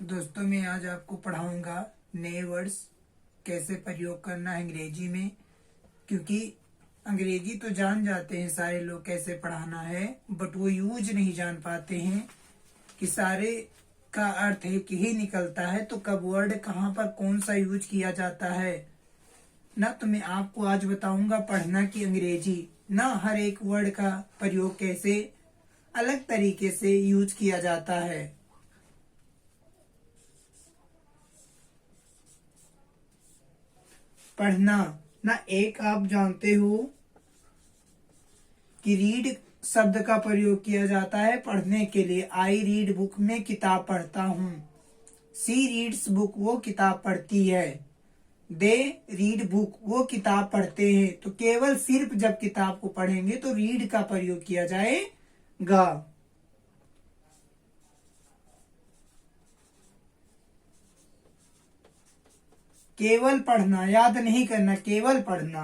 दोस्तों मैं आज आपको पढ़ाऊंगा नए वर्ड्स कैसे प्रयोग करना है अंग्रेजी में। क्योंकि अंग्रेजी तो जान जाते हैं सारे लोग कैसे पढ़ाना है, बट वो यूज नहीं जान पाते हैं कि सारे का अर्थ एक ही निकलता है, तो कब वर्ड कहाँ पर कौन सा यूज किया जाता है ना। तो मैं आपको आज बताऊंगा पढ़ना की अंग्रेजी ना, हर एक वर्ड का प्रयोग कैसे अलग तरीके से यूज किया जाता है। पढ़ना ना, एक आप जानते हो कि रीड शब्द का प्रयोग किया जाता है पढ़ने के लिए। आई रीड बुक, में किताब पढ़ता हूँ। सी रीड्स बुक, वो किताब पढ़ती है। दे रीड बुक, वो किताब पढ़ते हैं। तो केवल सिर्फ जब किताब को पढ़ेंगे तो रीड का प्रयोग किया जाएगा। केवल पढ़ना, याद नहीं करना, केवल पढ़ना।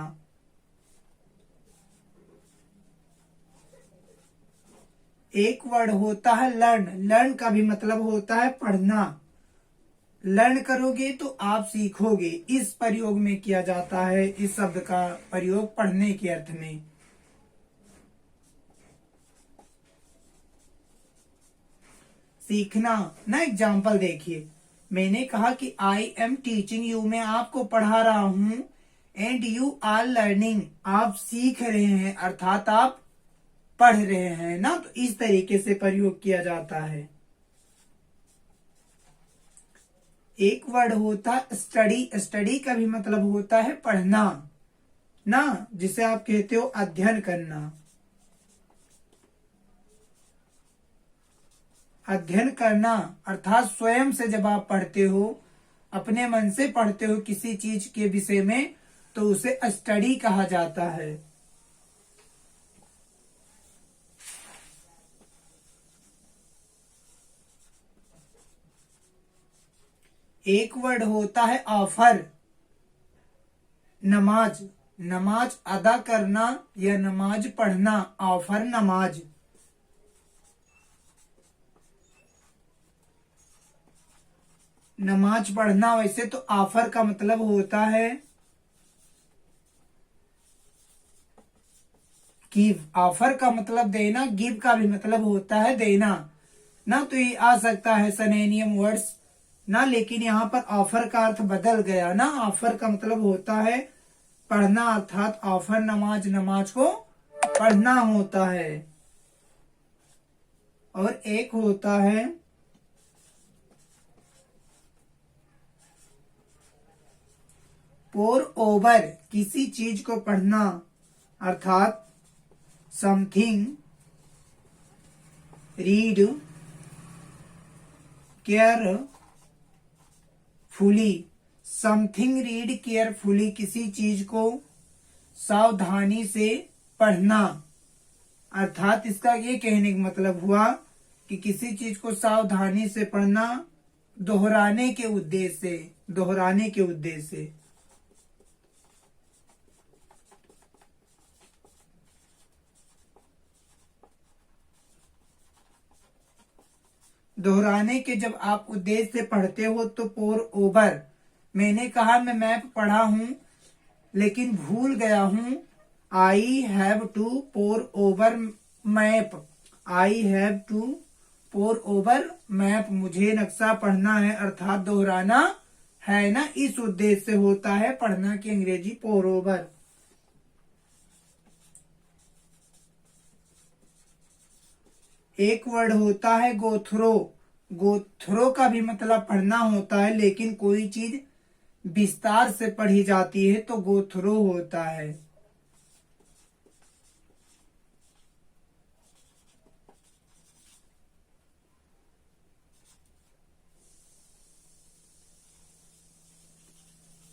एक वर्ड होता है लर्न। लर्न का भी मतलब होता है पढ़ना। लर्न करोगे तो आप सीखोगे, इस प्रयोग में किया जाता है। इस शब्द का प्रयोग पढ़ने के अर्थ में। सीखना ना, एग्जाम्पल देखिए, मैंने कहा कि आई एम टीचिंग यू, मैं आपको पढ़ा रहा हूं। एंड यू आर लर्निंग, आप सीख रहे हैं, अर्थात आप पढ़ रहे हैं ना। तो इस तरीके से प्रयोग किया जाता है। एक वर्ड होता है स्टडी। स्टडी का भी मतलब होता है पढ़ना ना, जिसे आप कहते हो अध्ययन करना। अध्ययन करना अर्थात स्वयं से जब आप पढ़ते हो, अपने मन से पढ़ते हो किसी चीज के विषय में, तो उसे स्टडी कहा जाता है। एक वर्ड होता है ऑफर। नमाज, नमाज अदा करना या नमाज पढ़ना, ऑफर नमाज। नमाज पढ़ना वैसे तो ऑफर का मतलब होता है गिव। ऑफर का मतलब देना, गिव का भी मतलब होता है देना ना। तो ये आ सकता है सिनोनिम वर्ड्स ना, लेकिन यहाँ पर ऑफर का अर्थ बदल गया ना। ऑफर का मतलब होता है पढ़ना, अर्थात ऑफर नमाज, नमाज को पढ़ना होता है। और एक होता है पोर ओवर, किसी चीज को पढ़ना, अर्थात something read carefully. Something read carefully, किसी चीज को सावधानी से पढ़ना, अर्थात इसका ये कहने का मतलब हुआ कि किसी चीज को सावधानी से पढ़ना, दोहराने के उद्देश्य से, दोहराने के उद्देश्य से। दोहराने के जब आप उद्देश्य से पढ़ते हो तो पोर ओवर। मैंने कहा मैं मैप पढ़ा हूं लेकिन भूल गया हूं। I have to pore over map. I have to pore over map, मुझे नक्शा पढ़ना है, अर्थात दोहराना है ना। इस उद्देश्य से होता है पढ़ना की अंग्रेजी पोर ओवर। एक वर्ड होता है गो थ्रो। गो थ्रो का भी मतलब पढ़ना होता है, लेकिन कोई चीज विस्तार से पढ़ी जाती है तो गो थ्रो होता है।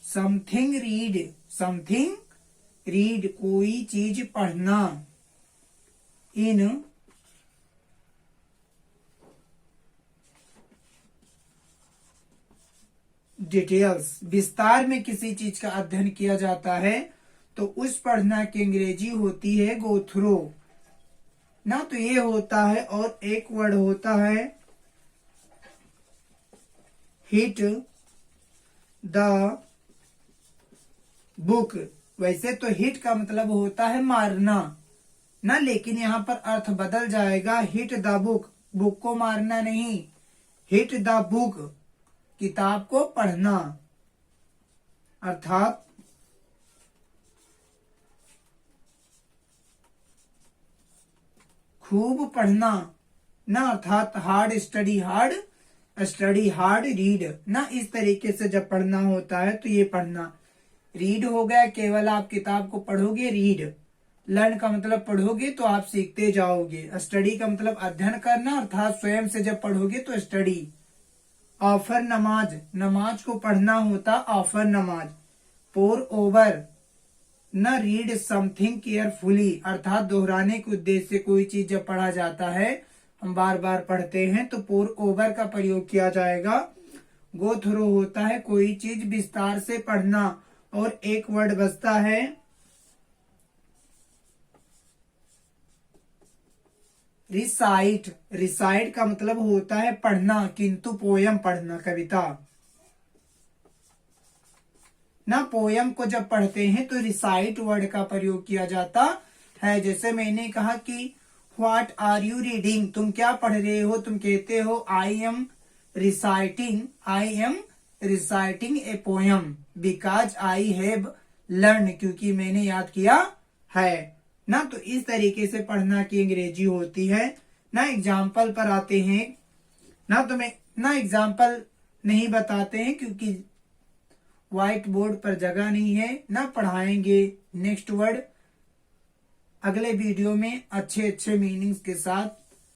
समथिंग रीड, समथिंग रीड, कोई चीज पढ़ना। इन डिटेल्स, विस्तार में किसी चीज का अध्ययन किया जाता है तो उस पढ़ना की अंग्रेजी होती है गो थ्रो ना। तो ये होता है। और एक वर्ड होता है हिट द बुक। वैसे तो हिट का मतलब होता है मारना ना, लेकिन यहाँ पर अर्थ बदल जाएगा। हिट द बुक, बुक को मारना नहीं, हिट द बुक, किताब को पढ़ना, अर्थात खूब पढ़ना ना, अर्थात hard study hard, study hard read ना। इस तरीके से जब पढ़ना होता है तो ये पढ़ना। रीड हो गया केवल आप किताब को पढ़ोगे, रीड। लर्न का मतलब पढ़ोगे तो आप सीखते जाओगे। स्टडी का मतलब अध्ययन करना, अर्थात स्वयं से जब पढ़ोगे तो स्टडी। ऑफर नमाज, नमाज को पढ़ना होता ऑफर नमाज। पोर ओवर न, रीड समथिंग केयरफुली, अर्थात दोहराने के उद्देश्य से कोई चीज जब पढ़ा जाता है, हम बार बार पढ़ते हैं तो पोर ओवर का प्रयोग किया जाएगा। गो थ्रू होता है कोई चीज विस्तार से पढ़ना, और एक वर्ड बचता है रिसाइट। रिसाइट का मतलब होता है पढ़ना, किंतु पोयम पढ़ना, कविता ना। पोयम को जब पढ़ते हैं तो रिसाइट वर्ड का प्रयोग किया जाता है। जैसे मैंने कहा कि व्हाट आर यू रीडिंग, तुम क्या पढ़ रहे हो, तुम कहते हो I am reciting, I am reciting A poem because I have learn, क्योंकि मैंने याद किया है ना। तो इस तरीके से पढ़ना की अंग्रेजी होती है ना। एग्जाम्पल पर आते हैं ना, तो मैं ना एग्जाम्पल नहीं बताते हैं क्योंकि व्हाइट बोर्ड पर जगह नहीं है ना। पढ़ाएंगे नेक्स्ट वर्ड अगले वीडियो में अच्छे अच्छे मीनिंग्स के साथ।